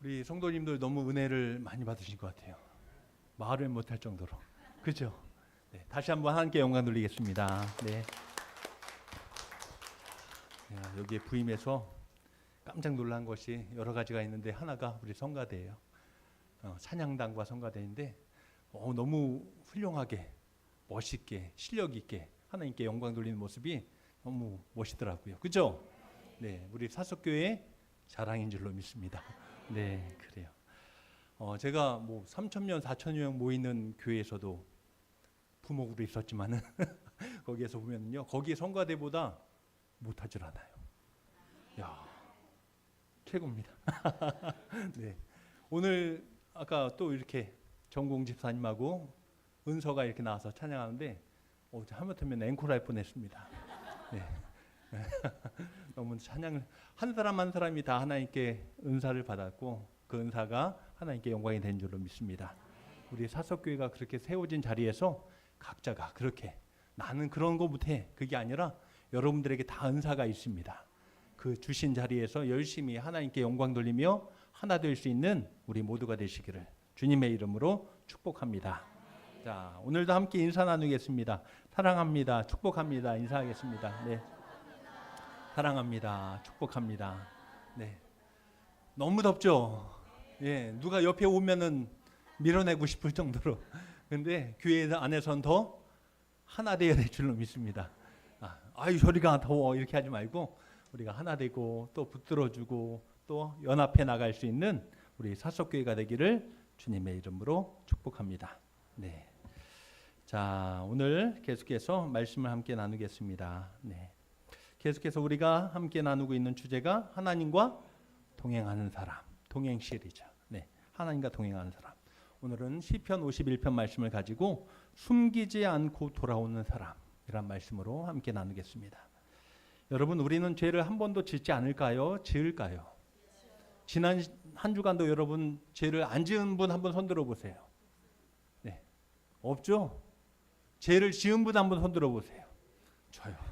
우리 성도님들 너무 은혜를 많이 받으신 것 같아요. 말을 못할 정도로. 그죠? 네, 다시 한번 하나님께 영광 돌리겠습니다. 네. 여기에 부임해서 깜짝 놀란 것이 여러 가지가 있는데 하나가 우리 성가대예요. 찬양단과 성가대인데 너무 훌륭하게 멋있게 실력 있게 하나님께 영광 돌리는 모습이 너무 멋있더라고요. 그죠? 네, 우리 사석교회 자랑인 줄로 믿습니다. 네, 그래요. 제가 뭐 3,000명, 4,000명 모이는 교회에서도 부목으로 있었지만은 거기에서 보면요, 거기에 성가대보다 못하질 않아요. 야, 최고입니다. 네, 오늘 아까 또 이렇게 정공 집사님하고 은서가 이렇게 나와서 찬양하는데 하마터면 앵콜할 뻔했습니다. 네. 너무 찬양을 한 사람 한 사람이 다 하나님께 은사를 받았고 그 은사가 하나님께 영광이 된 줄로 믿습니다. 우리 사석교회가 그렇게 세워진 자리에서 각자가 그렇게 나는 그런 거 못해 그게 아니라 여러분들에게 다 은사가 있습니다. 그 주신 자리에서 열심히 하나님께 영광 돌리며 하나 될 수 있는 우리 모두가 되시기를 주님의 이름으로 축복합니다. 자, 오늘도 함께 인사 나누겠습니다. 사랑합니다. 축복합니다. 인사하겠습니다. 네. 사랑합니다. 축복합니다. 네. 너무 덥죠? 예, 누가 옆에 오면은 밀어내고 싶을 정도로. 근데 교회 안에선 더 하나 되어야 될 줄로 믿습니다. 아유, 저리가 더워. 이렇게 하지 말고 우리가 하나 되고 또 붙들어주고 또 연합해 나갈 수 있는 우리 사석교회가 되기를 주님의 이름으로 축복합니다. 네. 자, 오늘 계속해서 말씀을 함께 나누겠습니다. 네. 계속해서 우리가 함께 나누고 있는 주제가 하나님과 동행하는 사람, 동행 시리즈. 네, 하나님과 동행하는 사람. 오늘은 시편 51편 말씀을 가지고 숨기지 않고 돌아오는 사람이란 말씀으로 함께 나누겠습니다. 여러분, 우리는 죄를 한 번도 짓지 않을까요? 지을까요? 지난 한 주간도 여러분 죄를 안 지은 분 한번 손 들어보세요. 네, 없죠? 죄를 지은 분 한번 손 들어보세요. 저요.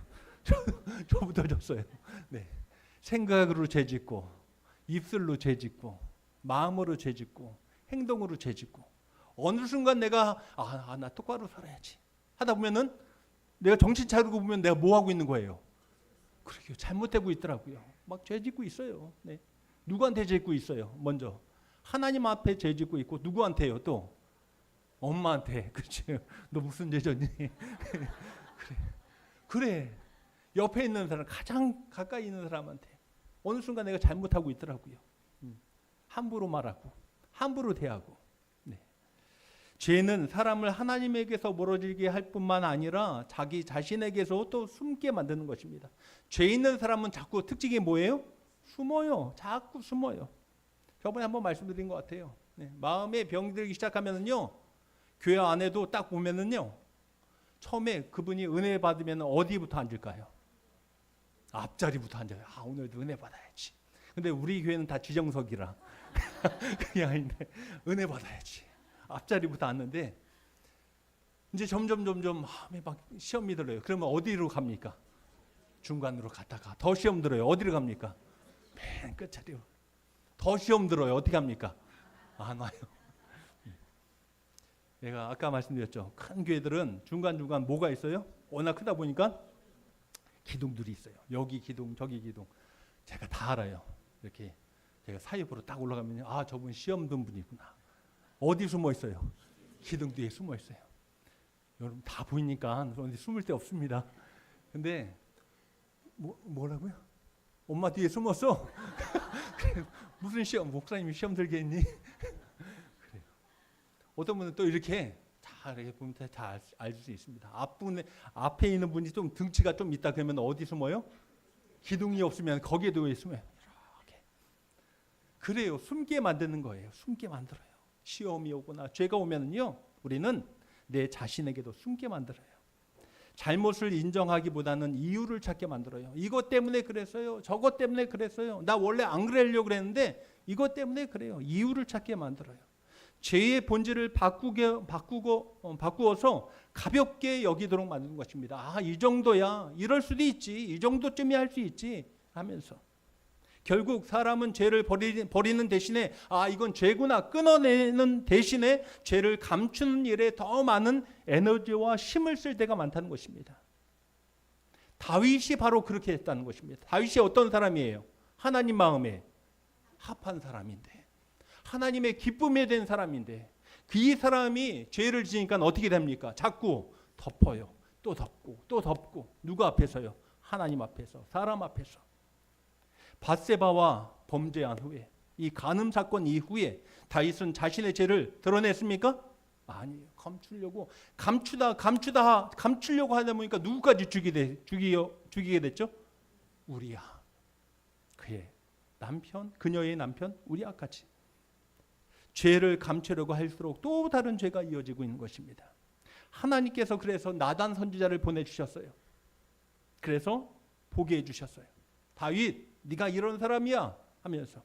저부터 졌어요. 네. 생각으로 죄짓고 입술로 죄짓고 마음으로 죄짓고 행동으로 죄짓고 어느 순간 내가 나 똑바로 살아야지 하다 보면은 내가 정신 차리고 보면 내가 뭐 하고 있는 거예요? 그러게요. 잘못되고 있더라고요. 막 죄짓고 있어요. 네. 누구한테 죄짓고 있어요? 먼저 하나님 앞에 죄짓고 있고 누구한테요? 또 엄마한테. 그렇지. 너 무슨 죄 졌니? 그래. 옆에 있는 사람, 가장 가까이 있는 사람한테 어느 순간 내가 잘못하고 있더라고요. 함부로 말하고 함부로 대하고. 네. 죄는 사람을 하나님에게서 멀어지게 할 뿐만 아니라 자기 자신에게서 또 숨게 만드는 것입니다. 죄 있는 사람은 자꾸 특징이 뭐예요? 숨어요. 자꾸 숨어요. 저번에 한번 말씀드린 것 같아요. 네. 마음에 병이 들기 시작하면은요, 교회 안에도 딱 보면은요, 처음에 그분이 은혜 받으면 어디부터 앉을까요? 앞자리부터 앉아요. 오늘도 은혜 받아야지. 근데 우리 교회는 다 지정석이라 그게 아닌데 은혜 받아야지. 앞자리부터 앉는데 이제 점점 막 시험이 들어요. 그러면 어디로 갑니까? 중간으로 갔다가 더 시험 들어요. 어디로 갑니까? 맨 끝자리로. 더 시험 들어요. 어떻게 합니까? 안 와요. 내가 아까 말씀드렸죠. 큰 교회들은 중간중간 뭐가 있어요? 워낙 크다 보니까 기둥들이 있어요. 여기 기둥, 저기 기둥. 제가 다 알아요. 이렇게 제가 사입으로 딱 올라가면 저분 시험 든 분이구나. 어디 숨어 있어요? 기둥 뒤에 숨어 있어요. 여러분 다 보이니까 숨을 데 없습니다. 근데 뭐라고요? 엄마 뒤에 숨었어? 무슨 시험? 목사님이 시험 들게 했니? 그래요. 어떤 분은 또 이렇게 이렇게 보면 다 알 수 있습니다. 앞에 있는 분이 좀 등치가 좀 있다 그러면 어디 숨어요? 기둥이 없으면 거기에도 숨어요. 이렇게. 그래요. 숨게 만드는 거예요. 숨게 만들어요. 시험이 오거나 죄가 오면은요, 우리는 내 자신에게도 숨게 만들어요. 잘못을 인정하기보다는 이유를 찾게 만들어요. 이것 때문에 그랬어요. 저것 때문에 그랬어요. 나 원래 안 그러려고 그랬는데 이것 때문에 그래요. 이유를 찾게 만들어요. 죄의 본질을 바꾸어서 가볍게 여기도록 만드는 것입니다. 이 정도야. 이럴 수도 있지. 이 정도쯤이 할 수 있지 하면서 결국 사람은 죄를 버리는 대신에 이건 죄구나 끊어내는 대신에 죄를 감추는 일에 더 많은 에너지와 힘을 쓸 때가 많다는 것입니다. 다윗이 바로 그렇게 했다는 것입니다. 다윗이 어떤 사람이에요? 하나님 마음에 합한 사람인데, 하나님의 기쁨에 된 사람인데, 이 사람이 죄를 지으니까 어떻게 됩니까? 자꾸 덮어요. 또 덮고 또 덮고. 누구 앞에서요? 하나님 앞에서, 사람 앞에서. 바세바와 범죄한 후에, 이 간음 사건 이후에 다윗은 자신의 죄를 드러냈습니까? 아니에요. 감추려고 하다 보니까 누구까지 죽이게 됐죠? 우리야. 그의 남편, 그녀의 남편 우리야까지. 죄를 감추려고 할수록 또 다른 죄가 이어지고 있는 것입니다. 하나님께서 그래서 나단 선지자를 보내주셨어요. 그래서 보게 해주셨어요. 다윗, 네가 이런 사람이야 하면서.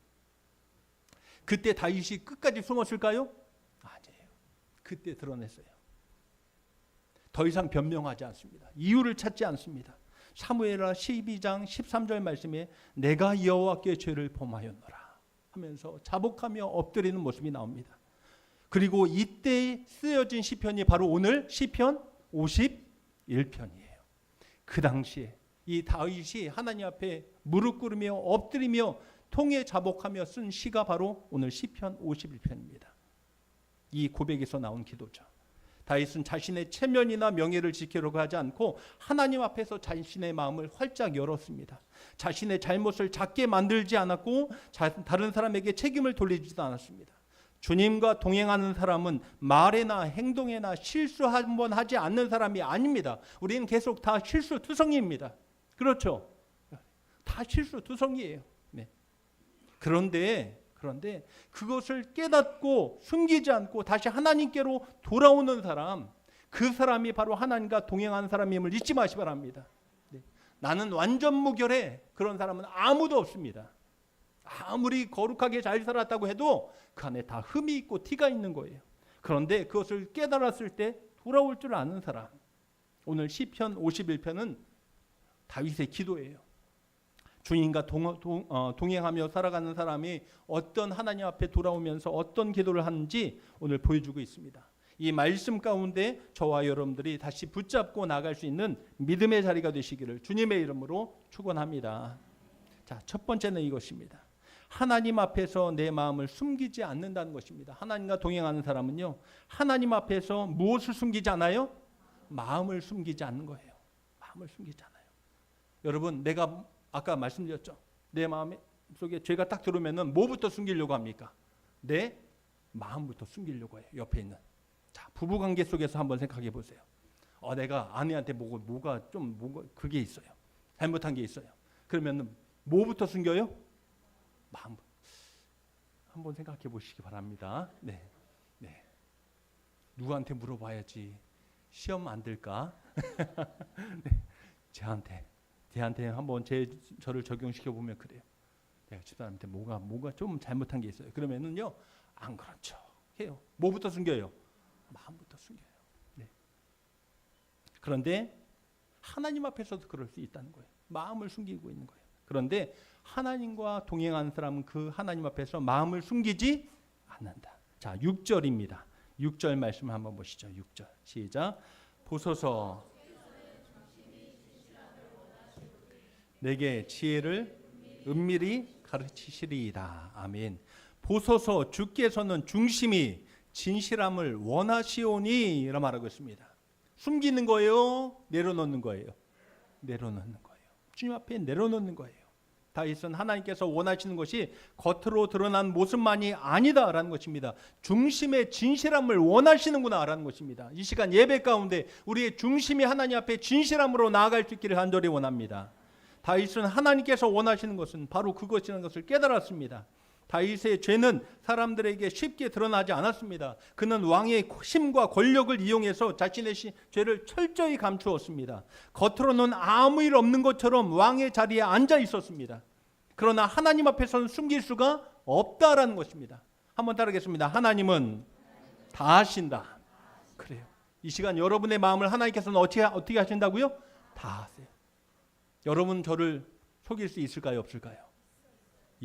그때 다윗이 끝까지 숨었을까요? 아니에요. 그때 드러냈어요. 더 이상 변명하지 않습니다. 이유를 찾지 않습니다. 사무엘하 12장 13절 말씀에 내가 여호와께 죄를 범하였노라 하면서 자복하며 엎드리는 모습이 나옵니다. 그리고 이때 쓰여진 시편이 바로 오늘 시편 51편이에요. 그 당시에 이 다윗이 하나님 앞에 무릎 꿇으며 엎드리며 통에 자복하며 쓴 시가 바로 오늘 시편 51편입니다. 이 고백에서 나온 기도죠. 다윗은 자신의 체면이나 명예를 지키려고 하지 않고 하나님 앞에서 자신의 마음을 활짝 열었습니다. 자신의 잘못을 작게 만들지 않았고 다른 사람에게 책임을 돌리지도 않았습니다. 주님과 동행하는 사람은 말에나 행동에나 실수 한 번 하지 않는 사람이 아닙니다. 우리는 계속 다 실수투성이입니다. 그렇죠? 다 실수투성이에요. 네. 그런데 그것을 깨닫고 숨기지 않고 다시 하나님께로 돌아오는 사람, 그 사람이 바로 하나님과 동행하는 사람임을 잊지 마시기 바랍니다. 네. 나는 완전 무결해. 그런 사람은 아무도 없습니다. 아무리 거룩하게 잘 살았다고 해도 그 안에 다 흠이 있고 티가 있는 거예요. 그런데 그것을 깨달았을 때 돌아올 줄 아는 사람. 오늘 시편 51편은 다윗의 기도예요. 주님과 동행하며 살아가는 사람이 어떤 하나님 앞에 돌아오면서 어떤 기도를 하는지 오늘 보여주고 있습니다. 이 말씀 가운데 저와 여러분들이 다시 붙잡고 나갈 수 있는 믿음의 자리가 되시기를 주님의 이름으로 축원합니다. 자, 첫 번째는 이것입니다. 하나님 앞에서 내 마음을 숨기지 않는다는 것입니다. 하나님과 동행하는 사람은요, 하나님 앞에서 무엇을 숨기지 않아요? 마음을 숨기지 않는 거예요. 마음을 숨기지 않아요. 여러분, 내가 아까 말씀드렸죠. 내 마음 속에 죄가 딱 들어오면은 뭐부터 숨기려고 합니까? 내 마음부터 숨기려고 해요. 옆에 있는. 자, 부부 관계 속에서 한번 생각해 보세요. 내가 아내한테 뭐가 그게 있어요. 잘못한 게 있어요. 그러면은 뭐부터 숨겨요? 마음. 한번 생각해 보시기 바랍니다. 네. 누구한테 물어봐야지 시험 안 들까? 네. 제한테 한번 저를 적용시켜 보면 그래요. 내가 집사람한테 뭐가 좀 잘못한 게 있어요. 그러면은요, 안 그런 척 해요. 뭐부터 숨겨요? 마음부터 숨겨요. 네. 그런데 하나님 앞에서도 그럴 수 있다는 거예요. 마음을 숨기고 있는 거예요. 그런데 하나님과 동행하는 사람은 그 하나님 앞에서 마음을 숨기지 않는다. 자, 6절입니다. 6절 말씀 한번 보시죠. 6절 시작. 보소서 내게 지혜를 은밀히 가르치시리이다. 아멘. 보소서 주께서는 중심이 진실함을 원하시오니 이라 말하고 있습니다. 숨기는 거예요? 내려놓는 거예요? 내려놓는 거예요. 주님 앞에 내려놓는 거예요. 다윗은 하나님께서 원하시는 것이 겉으로 드러난 모습만이 아니다라는 것입니다. 중심의 진실함을 원하시는구나라는 것입니다. 이 시간 예배 가운데 우리의 중심이 하나님 앞에 진실함으로 나아갈 수 있기를 간절히 원합니다. 다윗은 하나님께서 원하시는 것은 바로 그것이라는 것을 깨달았습니다. 다윗의 죄는 사람들에게 쉽게 드러나지 않았습니다. 그는 왕의 힘과 권력을 이용해서 자신의 죄를 철저히 감추었습니다. 겉으로는 아무 일 없는 것처럼 왕의 자리에 앉아 있었습니다. 그러나 하나님 앞에서는 숨길 수가 없다라는 것입니다. 한번 따르겠습니다. 하나님은 다 하신다. 그래요. 이 시간 여러분의 마음을 하나님께서는 어떻게 하신다고요? 다 하세요. 여러분 저를 속일 수 있을까요? 없을까요?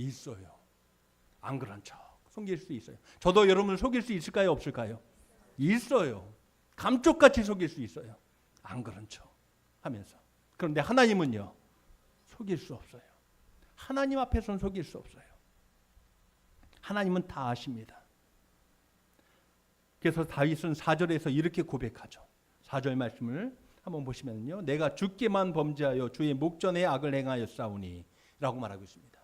있어요. 안 그런 척 속일 수 있어요. 저도 여러분을 속일 수 있을까요? 없을까요? 있어요. 감쪽같이 속일 수 있어요. 안 그런 척 하면서. 그런데 하나님은요, 속일 수 없어요. 하나님 앞에서는 속일 수 없어요. 하나님은 다 아십니다. 그래서 다윗은 4절에서 이렇게 고백하죠. 4절 말씀을 한번 보시면요, 내가 주께만 범죄하여 주의 목전에 악을 행하였사오니 라고 말하고 있습니다.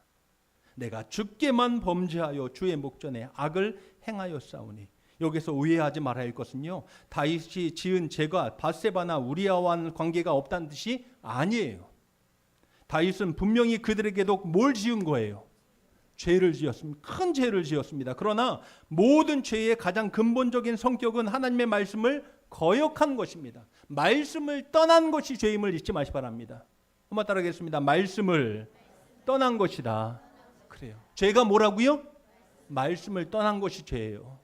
내가 주께만 범죄하여 주의 목전에 악을 행하였사오니. 여기서 오해하지 말아야 할 것은요, 다윗이 지은 죄가 밧세바나 우리아와는 관계가 없다는 뜻이 아니에요. 다윗은 분명히 그들에게도 뭘 지은 거예요? 죄를 지었습니다. 큰 죄를 지었습니다. 그러나 모든 죄의 가장 근본적인 성격은 하나님의 말씀을 거역한 것입니다. 말씀을 떠난 것이 죄임을 잊지 마시 바랍니다. 한번 따라하겠습니다. 말씀을 떠난 것이다. 그래요. 죄가 뭐라고요? 말씀을 떠난 것이 죄예요.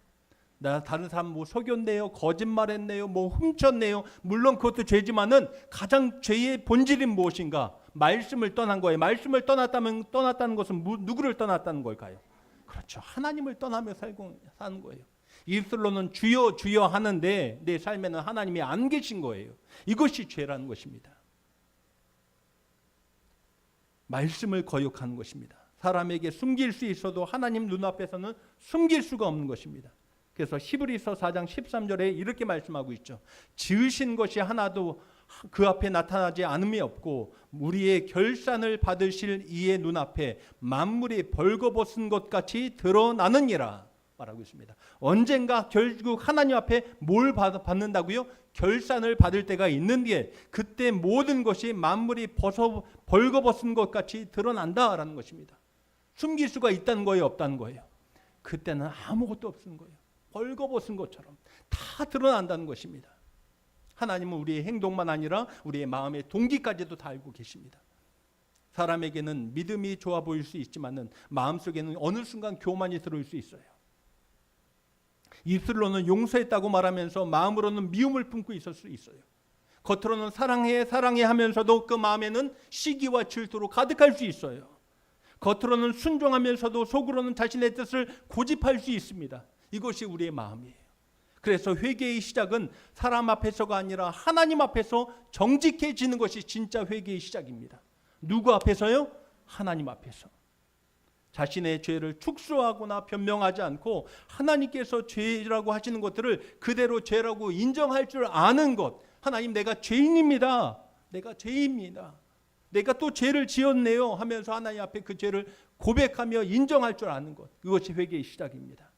나 다른 사람 뭐 속였네요, 거짓말했네요, 뭐 훔쳤네요. 물론 그것도 죄지만은 가장 죄의 본질은 무엇인가? 말씀을 떠난 거예요. 말씀을 떠났다는 것은 누구를 떠났다는 걸까요? 그렇죠. 하나님을 떠나며 사는 거예요. 입술로는 주여 주여 하는데 내 삶에는 하나님이 안 계신 거예요. 이것이 죄라는 것입니다. 말씀을 거역하는 것입니다. 사람에게 숨길 수 있어도 하나님 눈앞에서는 숨길 수가 없는 것입니다. 그래서 히브리서 4장 13절에 이렇게 말씀하고 있죠. 지으신 것이 하나도 그 앞에 나타나지 않음이 없고 우리의 결산을 받으실 이의 눈앞에 만물이 벌거벗은 것 같이 드러나느니라 말하고 있습니다. 언젠가 결국 하나님 앞에 뭘 받는다고요? 결산을 받을 때가 있는데 그때 모든 것이 만물이 벌거벗은 것 같이 드러난다라는 것입니다. 숨길 수가 있다는 거예요, 없다는 거예요? 그때는 아무것도 없는 거예요. 벌거벗은 것처럼 다 드러난다는 것입니다. 하나님은 우리의 행동만 아니라 우리의 마음의 동기까지도 다 알고 계십니다. 사람에게는 믿음이 좋아 보일 수 있지만은 마음속에는 어느 순간 교만이 들어올 수 있어요. 입술로는 용서했다고 말하면서 마음으로는 미움을 품고 있을 수 있어요. 겉으로는 사랑해 사랑해 하면서도 그 마음에는 시기와 질투로 가득할 수 있어요. 겉으로는 순종하면서도 속으로는 자신의 뜻을 고집할 수 있습니다. 이것이 우리의 마음이에요. 그래서 회개의 시작은 사람 앞에서가 아니라 하나님 앞에서 정직해지는 것이 진짜 회개의 시작입니다. 누구 앞에서요? 하나님 앞에서. 자신의 죄를 축소하거나 변명하지 않고 하나님께서 죄라고 하시는 것들을 그대로 죄라고 인정할 줄 아는 것. 하나님, 내가 죄인입니다. 내가 죄입니다. 내가 또 죄를 지었네요 하면서 하나님 앞에 그 죄를 고백하며 인정할 줄 아는 것. 이것이 회개의 시작입니다.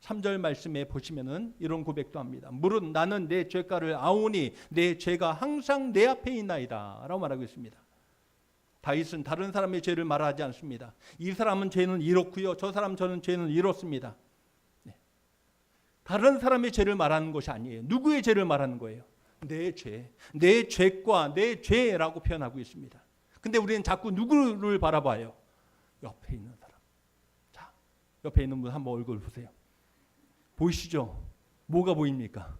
3절 말씀에 보시면은 이런 고백도 합니다. 무릇 나는 내 죄가를 아오니 내 죄가 항상 내 앞에 있나이다 라고 말하고 있습니다. 다윗은 다른 사람의 죄를 말하지 않습니다. 이 사람은 죄는 이렇고요, 저 사람 저는 죄는 이렇습니다. 네. 다른 사람의 죄를 말하는 것이 아니에요. 누구의 죄를 말하는 거예요? 내 죄, 내 죄과 내 죄라고 표현하고 있습니다. 근데 우리는 자꾸 누구를 바라봐요? 옆에 있는 사람. 자, 옆에 있는 분 한번 얼굴 보세요. 보이시죠? 뭐가 보입니까?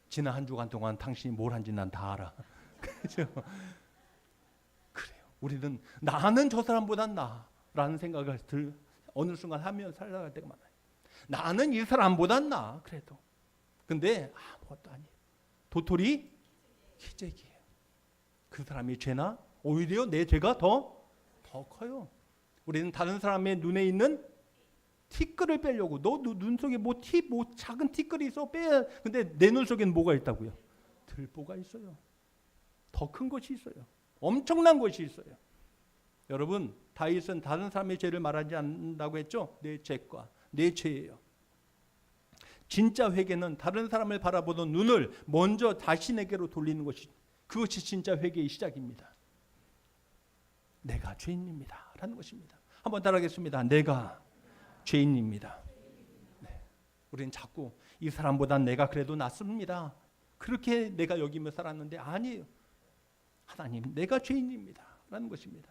지난 한 주간 동안 당신이 뭘 한지 난 다 알아. 그렇죠? 그래요. 우리는 나는 저 사람보단 나라는 생각을 어느 순간 하며 살아갈 때가 많아요. 나는 이 사람보단 나. 그래도. 근데 아무것도 아니에요. 도토리 기적이에요. 그 사람이 죄나 오히려 내 죄가 더 커요. 우리는 다른 사람의 눈에 있는 티끌을 빼려고, 너 눈 속에 뭐 작은 티끌이 있어 빼야. 근데 내 눈 속에는 뭐가 있다고요? 들보가 있어요. 더 큰 것이 있어요. 엄청난 것이 있어요. 여러분, 다윗은 다른 사람의 죄를 말하지 않는다고 했죠? 내 죄과 내 죄예요. 진짜 회개는 다른 사람을 바라보는 눈을 먼저 자신에게로 돌리는 것이, 그것이 진짜 회개의 시작입니다. 내가 죄인입니다 라는 것입니다. 한번 따라하겠습니다. 내가 죄인입니다. 네. 우리는 자꾸 이 사람보단 내가 그래도 낫습니다, 그렇게 내가 여기며 살았는데 아니에요. 하나님, 내가 죄인입니다 라는 것입니다.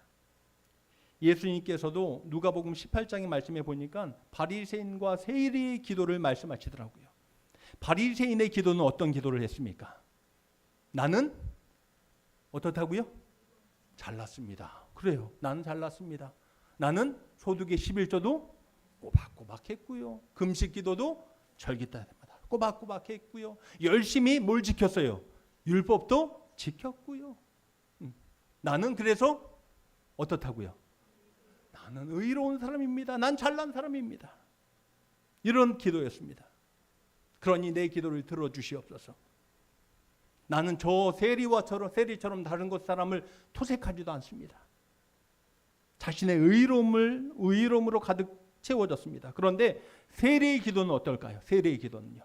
예수님께서도 누가복음 18장의 말씀에 보니까 바리새인과 세리의 기도를 말씀하시더라고요. 바리새인의 기도는 어떤 기도를 했습니까? 나는 어떻다고요? 잘났습니다. 그래요. 나는 잘났습니다. 나는 소득의 11조도 꼬박꼬박 했고요. 금식 기도도 절기따위마다 꼬박꼬박 했고요. 열심히 뭘 지켰어요? 율법도 지켰고요. 나는 그래서 어떻다고요? 나는 의로운 사람입니다. 난 잘난 사람입니다. 이런 기도였습니다. 그러니 내 기도를 들어주시옵소서. 나는 저 세리처럼 다른 곳 사람을 토색하지도 않습니다. 자신의 의로움으로 가득 채워졌습니다. 그런데 세리의 기도는 어떨까요? 세리의 기도는요.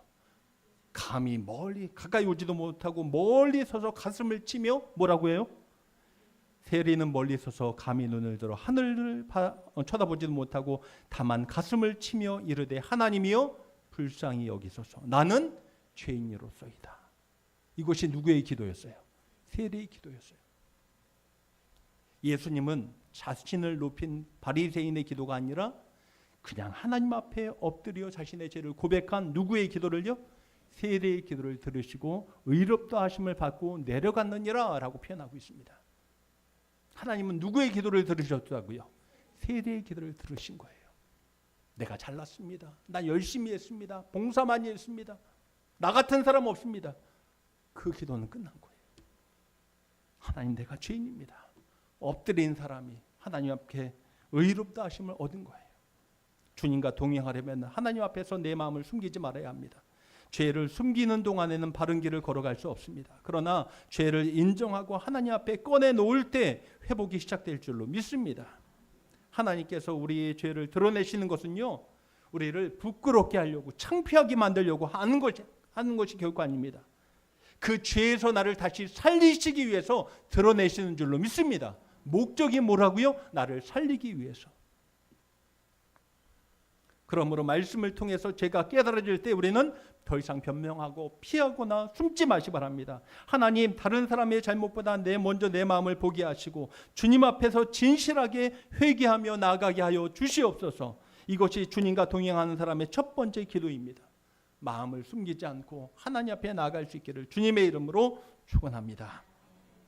감히 가까이 오지도 못하고 멀리 서서 가슴을 치며 뭐라고 해요? 세리는 멀리 서서 감히 눈을 들어 하늘을 쳐다보지도 못하고 다만 가슴을 치며 이르되 하나님이여 불쌍히 여기소서. 나는 죄인이로소이다. 이것이 누구의 기도였어요? 세리의 기도였어요. 예수님은 자신을 높인 바리새인의 기도가 아니라 그냥 하나님 앞에 엎드려 자신의 죄를 고백한 누구의 기도를요? 세리의 기도를 들으시고 의롭다 하심을 받고 내려갔느니라 라고 표현하고 있습니다. 하나님은 누구의 기도를 들으셨다고요? 세리의 기도를 들으신 거예요. 내가 잘났습니다. 나 열심히 했습니다. 봉사 많이 했습니다. 나 같은 사람 없습니다. 그 기도는 끝난 거예요. 하나님, 내가 죄인입니다. 엎드린 사람이 하나님 앞에 의롭다 하심을 얻은 거예요. 주님과 동행하려면 하나님 앞에서 내 마음을 숨기지 말아야 합니다. 죄를 숨기는 동안에는 바른 길을 걸어갈 수 없습니다. 그러나 죄를 인정하고 하나님 앞에 꺼내놓을 때 회복이 시작될 줄로 믿습니다. 하나님께서 우리의 죄를 드러내시는 것은요, 우리를 부끄럽게 하려고 창피하게 만들려고 하는 것이 결코 아닙니다. 그 죄에서 나를 다시 살리시기 위해서 드러내시는 줄로 믿습니다. 목적이 뭐라고요? 나를 살리기 위해서. 그러므로 말씀을 통해서 죄가 깨달아질 때 우리는 더 이상 변명하고 피하거나 숨지 마시 바랍니다. 하나님, 다른 사람의 잘못보다 먼저 내 마음을 보게 하시고 주님 앞에서 진실하게 회개하며 나아가게 하여 주시옵소서. 이것이 주님과 동행하는 사람의 첫 번째 기도입니다. 마음을 숨기지 않고 하나님 앞에 나아갈 수 있기를 주님의 이름으로 축원합니다.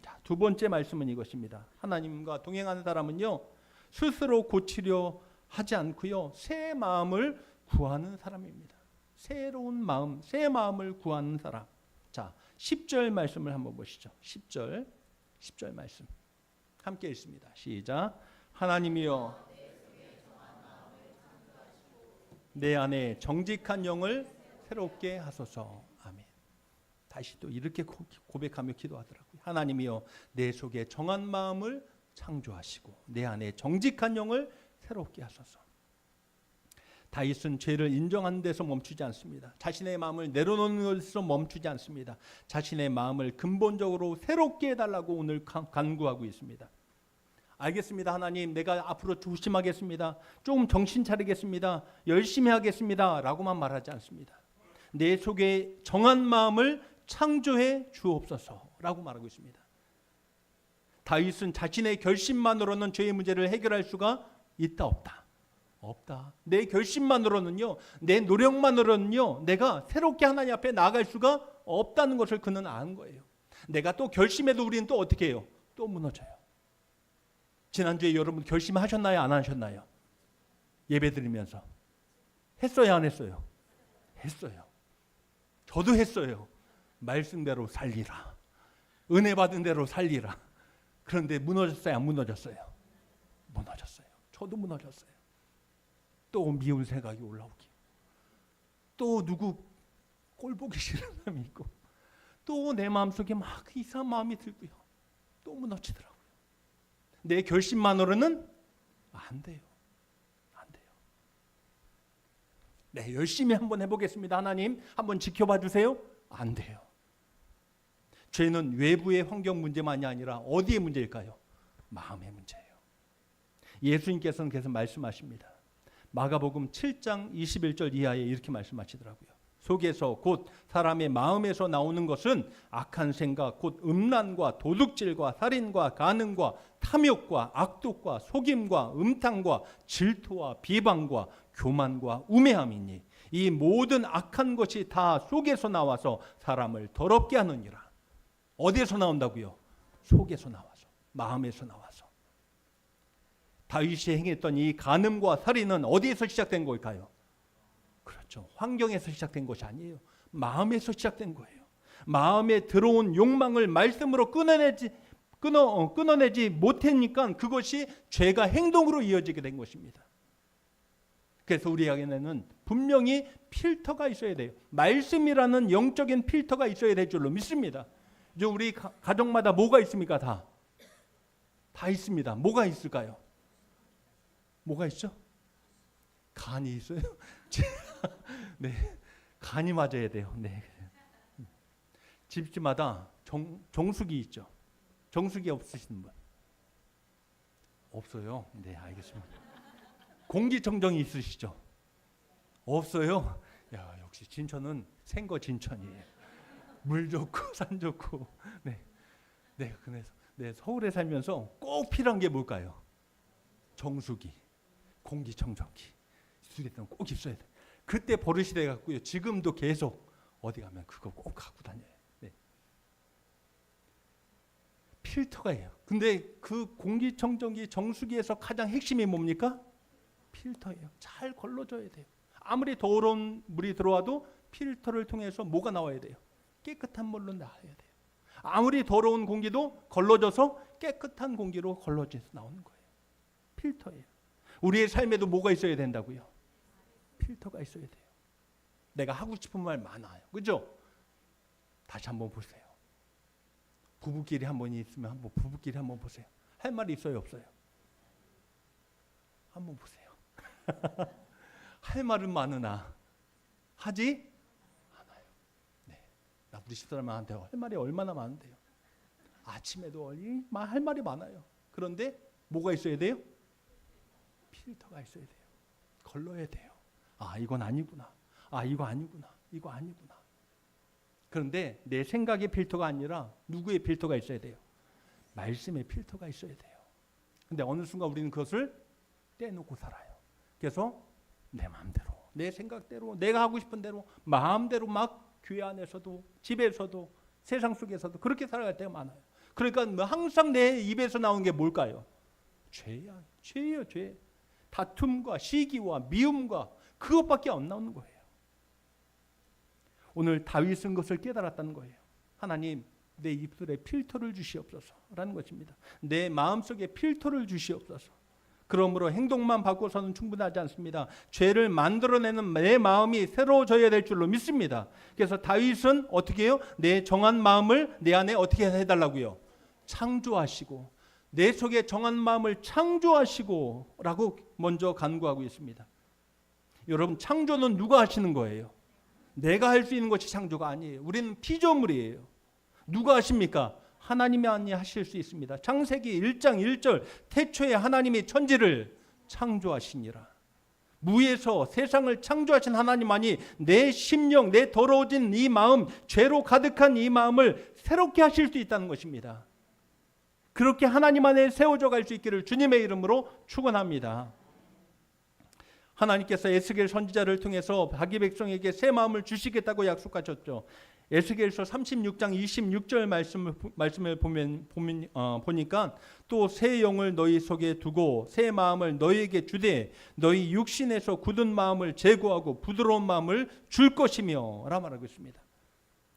자, 두 번째 말씀은 이것입니다. 하나님과 동행하는 사람은요, 스스로 고치려 하지 않고요, 새 마음을 구하는 사람입니다. 새로운 마음, 새 마음을 구하는 사람. 자, 10절 말씀을 한번 보시죠. 10절 말씀 함께 읽습니다. 시작. 하나님이여 내 안에 정직한 영을 새롭게 하소서. 아멘. 다시 또 이렇게 고백하며 기도하더라고요. 하나님이여 내 속에 정한 마음을 창조하시고 내 안에 정직한 영을 새롭게 하소서. 다윗은 죄를 인정하는 데서 멈추지 않습니다. 자신의 마음을 내려놓는 것에서 멈추지 않습니다. 자신의 마음을 근본적으로 새롭게 해달라고 오늘 간구하고 있습니다. 알겠습니다. 하나님, 내가 앞으로 조심하겠습니다. 조금 정신 차리겠습니다. 열심히 하겠습니다. 라고만 말하지 않습니다. 내 속에 정한 마음을 창조해 주옵소서 라고 말하고 있습니다. 다윗은 자신의 결심만으로는 죄의 문제를 해결할 수가 있다 없다? 없다. 내 결심만으로는요, 내 노력만으로는요, 내가 새롭게 하나님 앞에 나아갈 수가 없다는 것을 그는 아는 거예요. 내가 또 결심해도 우리는 또 어떻게 해요? 또 무너져요. 지난주에 여러분 결심하셨나요? 안 하셨나요? 예배 드리면서 했어요? 안 했어요? 했어요. 저도 했어요. 말씀대로 살리라. 은혜 받은 대로 살리라. 그런데 무너졌어요? 안 무너졌어요? 무너졌어요. 저도 무너졌어요. 또 미운 생각이 올라오기, 또 누구 꼴보기 싫은 사람이 있고, 또 내 마음속에 막 이상한 마음이 들고요. 또 무너지더라고요. 내 결심만으로는 안 돼요. 안 돼요. 네, 열심히 한번 해보겠습니다. 하나님, 한번 지켜봐 주세요. 안 돼요. 죄는 외부의 환경 문제만이 아니라 어디의 문제일까요? 마음의 문제예요. 예수님께서는 계속 말씀하십니다. 마가복음 7장 21절 이하에 이렇게 말씀하시더라고요. 속에서 곧 사람의 마음에서 나오는 것은 악한 생각, 곧 음란과 도둑질과 살인과 간음과 탐욕과 악독과 속임과 음탕과 질투와 비방과 교만과 우매함이니 이 모든 악한 것이 다 속에서 나와서 사람을 더럽게 하느니라. 어디에서 나온다고요? 속에서 나와서, 마음에서 나와서. 다윗이 행했던 이 간음과 살인은 어디에서 시작된 걸까요? 그렇죠. 환경에서 시작된 것이 아니에요. 마음에서 시작된 거예요. 마음에 들어온 욕망을 말씀으로 끊어내지 못하니까 그것이 죄가 행동으로 이어지게 된 것입니다. 그래서 우리에게는 분명히 필터가 있어야 돼요. 말씀이라는 영적인 필터가 있어야 될 줄로 믿습니다. 이제 우리 가정마다 뭐가 있습니까? 다 있습니다. 뭐가 있을까요? 뭐가 있죠? 간이 있어요. 네, 간이 맞아야 돼요. 네. 집집마다 정수기 있죠. 정수기 없으신 분? 없어요. 네, 알겠습니다. 공기청정기 있으시죠? 없어요. 야, 역시 진천은 생거 진천이에요. 물 좋고 산 좋고. 네, 그래서 서울에 살면서 꼭 필요한 게 뭘까요? 정수기, 공기청정기. 수리는 꼭 있어야 돼. 그때 버릇이 돼 갖고요. 지금도 계속 어디 가면 그거 꼭 갖고 다녀요. 네. 필터가예요. 근데 그 공기청정기 정수기에서 가장 핵심이 뭡니까? 필터예요. 잘 걸러줘야 돼요. 아무리 더러운 물이 들어와도 필터를 통해서 뭐가 나와야 돼요? 깨끗한 물로 나와야 돼요. 아무리 더러운 공기도 걸러져서 깨끗한 공기로 걸러져서 나오는 거예요. 필터예요. 우리의 삶에도 뭐가 있어야 된다고요? 필터가 있어야 돼요. 내가 하고 싶은 말 많아요. 그죠? 다시 한번 보세요. 부부끼리 한번 있으면 부부끼리 한번 보세요. 할 말이 있어요, 없어요? 한번 보세요. 할 말은 많으나 하지 않아요. 네, 나 우리 집사람한테 할 말이 얼마나 많은데요. 아침에도 할 말이 많아요. 그런데 뭐가 있어야 돼요? 필터가 있어야 돼요. 걸러야 돼요. 아, 이건 아니구나. 아, 이거 아니구나. 이거 아니구나. 그런데 내 생각의 필터가 아니라 누구의 필터가 있어야 돼요? 말씀의 필터가 있어야 돼요. 근데 어느 순간 우리는 그것을 떼놓고 살아요. 그래서 내 마음대로, 내 생각대로, 내가 하고 싶은 대로 마음대로 막 교회 안에서도 집에서도 세상 속에서도 그렇게 살아갈 때가 많아요. 그러니까 항상 내 입에서 나오는 게 뭘까요? 죄야. 죄예요, 죄. 다툼과 시기와 미움과 그것밖에 안 나오는 거예요. 오늘 다윗은 것을 깨달았다는 거예요. 하나님, 내 입술에 필터를 주시옵소서라는 것입니다. 내 마음속에 필터를 주시옵소서. 그러므로 행동만 바꿔서는 충분하지 않습니다. 죄를 만들어내는 내 마음이 새로워져야 될 줄로 믿습니다. 그래서 다윗은 어떻게 해요? 내 정한 마음을 내 안에 어떻게 해달라고요? 창조하시고 내 속에 정한 마음을 창조하시고 라고 먼저 간구하고 있습니다. 여러분, 창조는 누가 하시는 거예요? 내가 할 수 있는 것이 창조가 아니에요. 우리는 피조물이에요. 누가 하십니까? 하나님이 하실 수 있습니다. 창세기 1장 1절 태초에 하나님이 천지를 창조하시니라. 무에서 세상을 창조하신 하나님만이 내 심령, 내 더러워진 이 마음, 죄로 가득한 이 마음을 새롭게 하실 수 있다는 것입니다. 그렇게 하나님 안에 세워져 갈 수 있기를 주님의 이름으로 축원합니다. 하나님께서 에스겔 선지자를 통해서 자기 백성에게 새 마음을 주시겠다고 약속하셨죠. 에스겔서 36장 26절 말씀을 보니까 또 새 영을 너희 속에 두고 새 마음을 너희에게 주되 너희 육신에서 굳은 마음을 제거하고 부드러운 마음을 줄 것이며 라고 말하고 있습니다.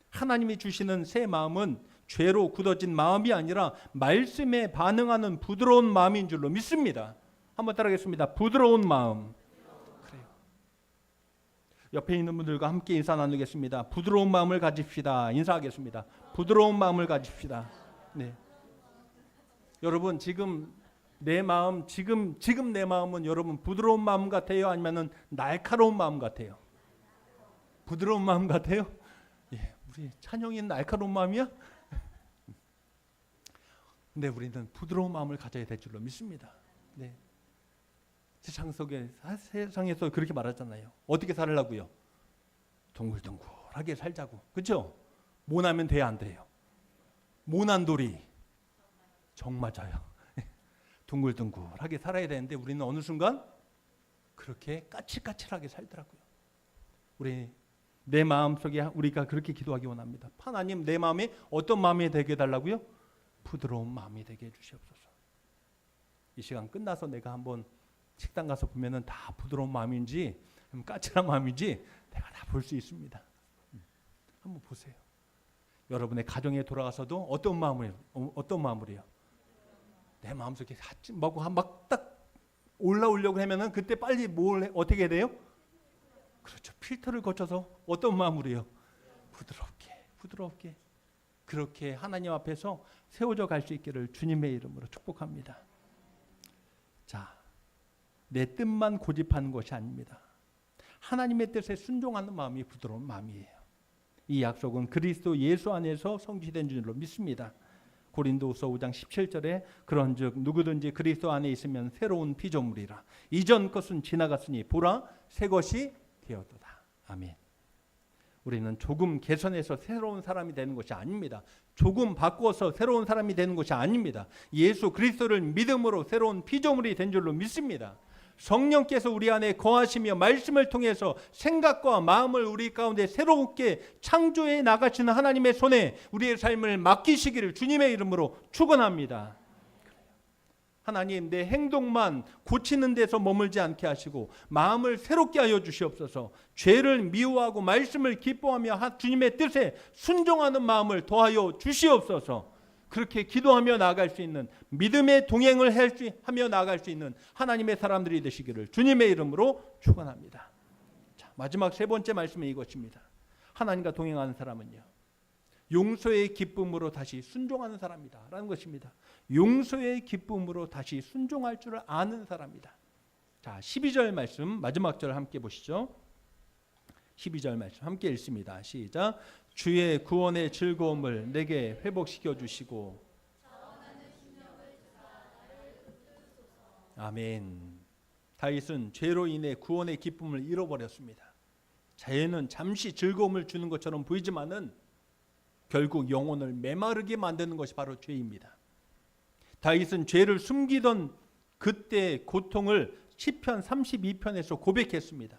하나님이 주시는 새 마음은 죄로 굳어진 마음이 아니라 말씀에 반응하는 부드러운 마음인 줄로 믿습니다. 한번 따라하겠습니다. 부드러운 마음. 옆에 있는 분들과 함께 인사 나누겠습니다. 부드러운 마음을 가집시다. 인사하겠습니다. 부드러운 마음을 가집시다. 네. 여러분, 지금 내 마음, 지금 내 마음은 여러분 부드러운 마음 같아요? 아니면은 날카로운 마음 같아요? 부드러운 마음 같아요? 예, 우리 찬영이는 날카로운 마음이야? 근데 우리는 부드러운 마음을 가져야 될 줄로 믿습니다. 네. 세상에서 그렇게 말하잖아요. 어떻게 살려고요? 둥글둥글하게 살자고. 그렇죠? 모나면 돼야 안 돼요? 모난 돌이 정 맞아요. 둥글둥글하게 살아야 되는데 우리는 어느 순간 그렇게 까칠까칠하게 살더라고요. 우리 내 마음속에 우리가 그렇게 기도하기 원합니다. 하나님, 내 마음이 어떤 마음이 되게 해달라고요? 부드러운 마음이 되게 해주시옵소서. 이 시간 끝나서 내가 한번 식당 가서 보면은 다 부드러운 마음인지 까칠한 마음인지 내가 다 볼 수 있습니다. 한번 보세요. 여러분의 가정에 돌아가서도 어떤 마음으로요? 내 마음속에 막 딱 올라오려고 하면은 그때 빨리 어떻게 해야 돼요? 그렇죠. 필터를 거쳐서 어떤 마음으로요? 부드럽게 그렇게 하나님 앞에서 세워져 갈 수 있기를 주님의 이름으로 축복합니다. 자, 내 뜻만 고집하는 것이 아닙니다. 하나님의 뜻에 순종하는 마음이 부드러운 마음이에요. 이 약속은 그리스도 예수 안에서 성취된 줄로 믿습니다. 고린도후서 5장 17절에 그런즉 누구든지 그리스도 안에 있으면 새로운 피조물이라. 이전 것은 지나갔으니 보라 새 것이 되었도다. 아멘. 우리는 조금 개선해서 새로운 사람이 되는 것이 아닙니다. 조금 바꾸어서 새로운 사람이 되는 것이 아닙니다. 예수 그리스도를 믿음으로 새로운 피조물이 된 줄로 믿습니다. 성령께서 우리 안에 거하시며 말씀을 통해서 생각과 마음을 우리 가운데 새롭게 창조해 나가시는 하나님의 손에 우리의 삶을 맡기시기를 주님의 이름으로 축원합니다. 하나님, 내 행동만 고치는 데서 머물지 않게 하시고 마음을 새롭게 하여 주시옵소서. 죄를 미워하고 말씀을 기뻐하며 주님의 뜻에 순종하는 마음을 더하여 주시옵소서. 그렇게 기도하며 나아갈 수 있는 믿음의 동행을 하며 나아갈 수 있는 하나님의 사람들이 되시기를 주님의 이름으로 축원합니다. 자, 마지막 세 번째 말씀은 이것입니다. 하나님과 동행하는 사람은요, 용서의 기쁨으로 다시 순종하는 사람이다 라는 것입니다. 용서의 기쁨으로 다시 순종할 줄을 아는 사람이다. 자, 12절 말씀 마지막 절 함께 보시죠. 12절 말씀 함께 읽습니다. 시작. 주의 구원의 즐거움을 내게 회복시켜 주시고. 아멘. 다윗은 죄로 인해 구원의 기쁨을 잃어버렸습니다. 죄는 잠시 즐거움을 주는 것처럼 보이지만은 결국 영혼을 메마르게 만드는 것이 바로 죄입니다. 다윗은 죄를 숨기던 그때의 고통을 시편 32편에서 고백했습니다.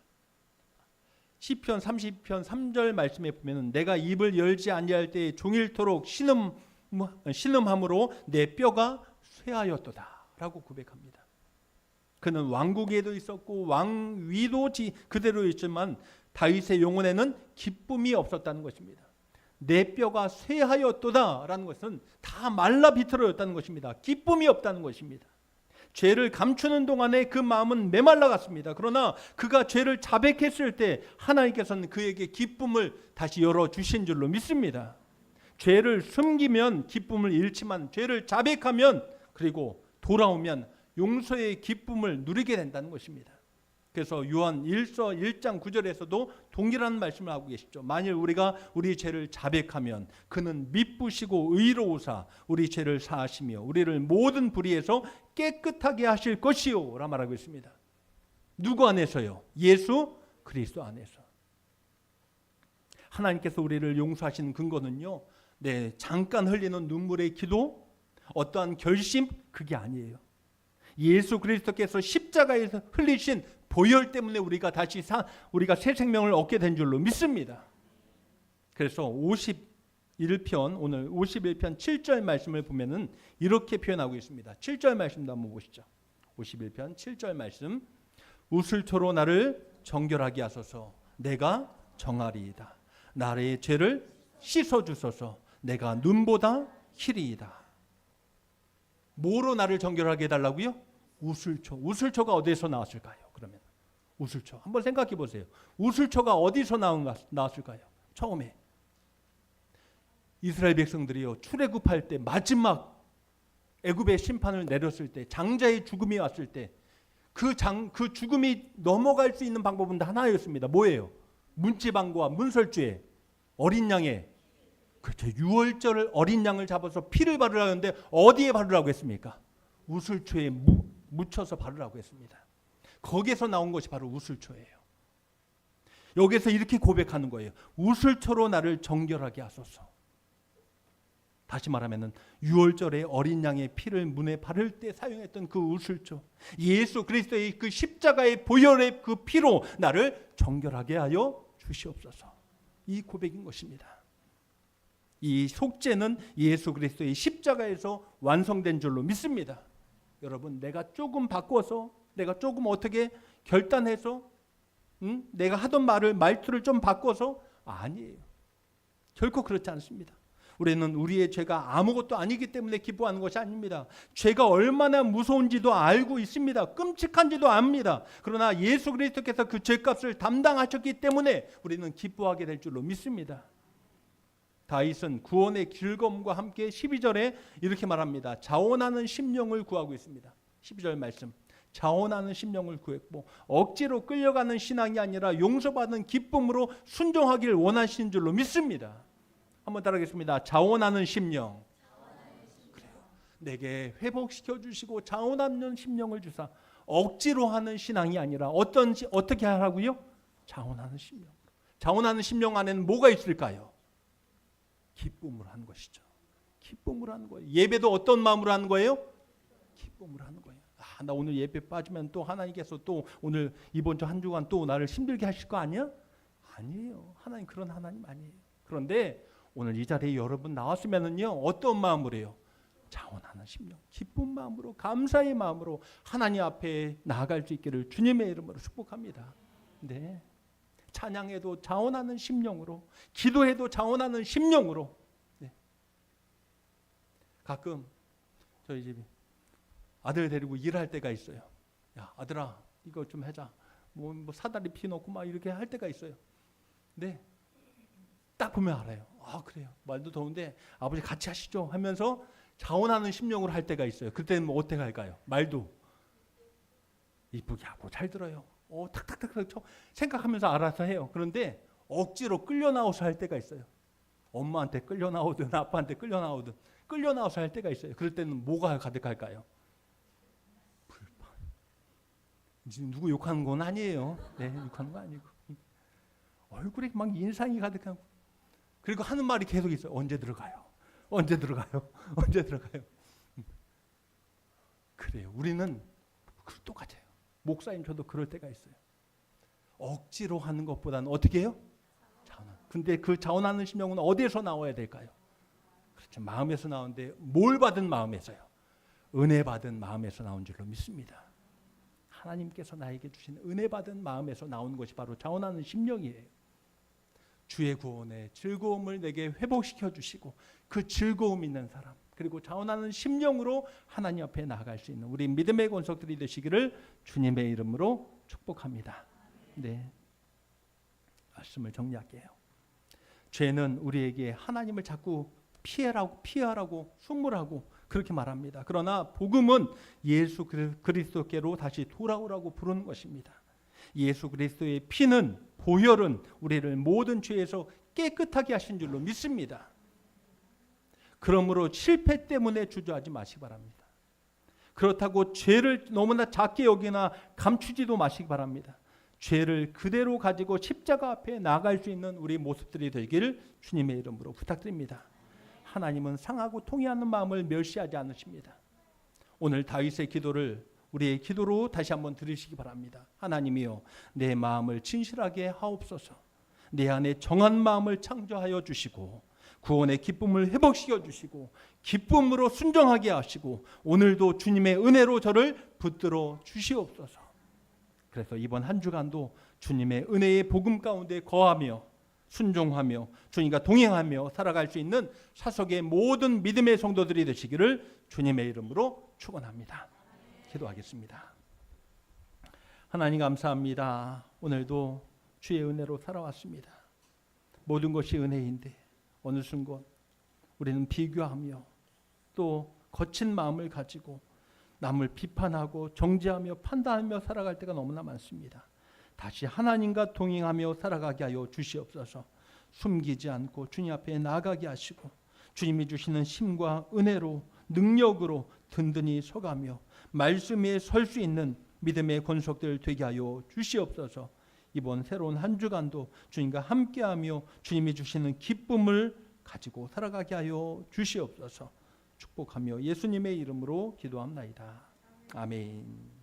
시편 30편 3절 말씀에 보면 내가 입을 열지 아니할 때에 종일토록 신음함으로 내 뼈가 쇠하였도다 라고 고백합니다. 그는 왕국에도 있었고 왕위도 그대로 있지만 다윗의 영혼에는 기쁨이 없었다는 것입니다. 내 뼈가 쇠하였도다 라는 것은 다 말라 비틀어졌다는 것입니다. 기쁨이 없다는 것입니다. 죄를 감추는 동안에 그 마음은 메말라 갔습니다. 그러나 그가 죄를 자백했을 때 하나님께서는 그에게 기쁨을 다시 열어주신 줄로 믿습니다. 죄를 숨기면 기쁨을 잃지만 죄를 자백하면 그리고 돌아오면 용서의 기쁨을 누리게 된다는 것입니다. 그래서 요한 1서 1장 9절에서도 동일한 말씀을 하고 계시죠. 만일 우리가 우리 죄를 자백하면 그는 미쁘시고 의로우사 우리 죄를 사하시며 우리를 모든 불의에서 깨끗하게 하실 것이요 라 말하고 있습니다. 누구 안에서요? 예수 그리스도 안에서. 하나님께서 우리를 용서하시는 근거는요, 잠깐 흘리는 눈물의 기도, 어떠한 결심, 그게 아니에요. 예수 그리스도께서 십자가에서 흘리신 보혈 때문에 우리가 새 생명을 얻게 된 줄로 믿습니다. 그래서 51편 오늘 51편 7절 말씀을 보면은 이렇게 표현하고 있습니다. 7절 말씀도 한번 보시죠. 51편 7절 말씀. 우슬초로 나를 정결하게 하소서. 내가 정하리이다. 나의 죄를 씻어 주소서. 내가 눈보다 희리이다. 뭐로 나를 정결하게 해달라고요? 우슬초. 우슬초가 어디서 나왔을까요? 그러면 우슬초 한번 생각해 보세요. 우슬초가 어디서 나왔을까요? 처음에 이스라엘 백성들이요, 출애굽할 때 마지막 애굽의 심판을 내렸을 때, 장자의 죽음이 왔을 때 그 죽음이 넘어갈 수 있는 방법은 하나였습니다. 뭐예요? 문지방과 문설주에 어린 양의, 그렇죠, 유월절 어린 양을 잡아서 피를 바르라는데 어디에 바르라고 했습니까? 우슬초에 묻혀서 바르라고 했습니다. 거기에서 나온 것이 바로 우슬초예요. 여기서 이렇게 고백하는 거예요. 우슬초로 나를 정결하게 하소서. 다시 말하면 유월절에 어린 양의 피를 문에 바를 때 사용했던 그 우슬초, 예수 그리스도의 그 십자가의 보혈의 그 피로 나를 정결하게 하여 주시옵소서. 이 고백인 것입니다. 이 속죄는 예수 그리스도의 십자가에서 완성된 줄로 믿습니다. 여러분, 내가 조금 바꿔서, 내가 조금 어떻게 결단해서, 내가 하던 말투를 좀 바꿔서, 아니에요. 결코 그렇지 않습니다. 우리는 우리의 죄가 아무것도 아니기 때문에 기뻐하는 것이 아닙니다. 죄가 얼마나 무서운지도 알고 있습니다. 끔찍한지도 압니다. 그러나 예수 그리스도께서 그 죄값을 담당하셨기 때문에 우리는 기뻐하게 될 줄로 믿습니다. 다윗은 구원의 즐거움과 함께 12절에 이렇게 말합니다. 자원하는 심령을 구하고 있습니다. 12절 말씀. 자원하는 심령을 구했고 억지로 끌려가는 신앙이 아니라 용서받은 기쁨으로 순종하기를 원하시는 줄로 믿습니다. 한번 따라하겠습니다. 자원하는 심령. 그래요. 내게 회복시켜 주시고 자원하는 심령을 주사 억지로 하는 신앙이 아니라 어떻게 하라고요? 자원하는 심령. 자원하는 심령 안에는 뭐가 있을까요? 기쁨으로 하는 것이죠. 기쁨으로 하는 거예요. 예배도 어떤 마음으로 하는 거예요? 기쁨으로 하는 거예요. 나 오늘 예배 빠지면 또 하나님께서 또 오늘 이번 주 한 주간 또 나를 힘들게 하실 거 아니야? 아니에요. 하나님 그런 하나님 아니에요. 그런데 오늘 이 자리에 여러분 나왔으면은요, 어떤 마음으로 해요? 자원하는 심령, 기쁜 마음으로, 감사의 마음으로 하나님 앞에 나아갈 수 있기를 주님의 이름으로 축복합니다. 네. 찬양해도 자원하는 심령으로, 기도해도 자원하는 심령으로. 네. 가끔 저희 집에 아들 데리고 일할 때가 있어요. 야, 아들아, 이거 좀 해자. 뭐 사다리 피 놓고 막 이렇게 할 때가 있어요. 네. 딱 보면 알아요. 아, 그래요. 말도 더운데 아버지 같이 하시죠 하면서 자원하는 심령으로 할 때가 있어요. 그때는 뭐 어떻게 할까요? 말도 이쁘게 하고 잘 들어요. 탁탁탁 생각하면서 알아서 해요. 그런데 억지로 끌려 나와서 할 때가 있어요. 엄마한테 끌려 나오든 아빠한테 끌려 나오든 끌려 나와서 할 때가 있어요. 그럴 때는 뭐가 가득할까요? 불판. 지금 누구 욕하는 건 아니에요. 네, 욕하는 거 아니고 얼굴에 막 인상이 가득하고, 그리고 하는 말이 계속 있어요. 언제 들어가요? 언제 들어가요? 언제 들어가요? 그래요. 우리는 똑같아요. 목사님 저도 그럴 때가 있어요. 억지로 하는 것보다는 어떻게 해요? 자원하는. 근데 그 자원하는 심령은 어디에서 나와야 될까요? 그렇죠. 마음에서 나오는데 뭘 받은 마음에서요? 은혜 받은 마음에서 나온 줄로 믿습니다. 하나님께서 나에게 주신 은혜 받은 마음에서 나온 것이 바로 자원하는 심령이에요. 주의 구원의 즐거움을 내게 회복시켜 주시고 그 즐거움 있는 사람, 그리고 자원하는 심령으로 하나님 앞에 나아갈 수 있는 우리 믿음의 권속들이 되시기를 주님의 이름으로 축복합니다. 네, 말씀을 정리할게요. 죄는 우리에게 하나님을 자꾸 피하라고 숙물하고 그렇게 말합니다. 그러나 복음은 예수 그리스도께로 다시 돌아오라고 부르는 것입니다. 예수 그리스도의 피는, 보혈은 우리를 모든 죄에서 깨끗하게 하신 줄로 믿습니다. 그러므로 실패 때문에 주저하지 마시기 바랍니다. 그렇다고 죄를 너무나 작게 여기나 감추지도 마시기 바랍니다. 죄를 그대로 가지고 십자가 앞에 나아갈 수 있는 우리 모습들이 되기를 주님의 이름으로 부탁드립니다. 하나님은 상하고 통회하는 마음을 멸시하지 않으십니다. 오늘 다윗의 기도를 우리의 기도로 다시 한번 들으시기 바랍니다. 하나님이여, 내 마음을 진실하게 하옵소서. 내 안에 정한 마음을 창조하여 주시고 구원의 기쁨을 회복시켜 주시고 기쁨으로 순종하게 하시고 오늘도 주님의 은혜로 저를 붙들어 주시옵소서. 그래서 이번 한 주간도 주님의 은혜의 복음 가운데 거하며 순종하며 주님과 동행하며 살아갈 수 있는 사석의 모든 믿음의 성도들이 되시기를 주님의 이름으로 축원합니다. 기도하겠습니다. 하나님 감사합니다. 오늘도 주의 은혜로 살아왔습니다. 모든 것이 은혜인데 어느 순간 우리는 비교하며 또 거친 마음을 가지고 남을 비판하고 정죄하며 판단하며 살아갈 때가 너무나 많습니다. 다시 하나님과 동행하며 살아가게 하여 주시옵소서. 숨기지 않고 주님 앞에 나아가게 하시고 주님이 주시는 힘과 은혜로 능력으로 든든히 서가며 말씀 위에 설 수 있는 믿음의 권속들 되게 하여 주시옵소서. 이번 새로운 한 주간도 주님과 함께하며 주님이 주시는 기쁨을 가지고 살아가게 하여 주시옵소서. 축복하며 예수님의 이름으로 기도합나이다. 아멘.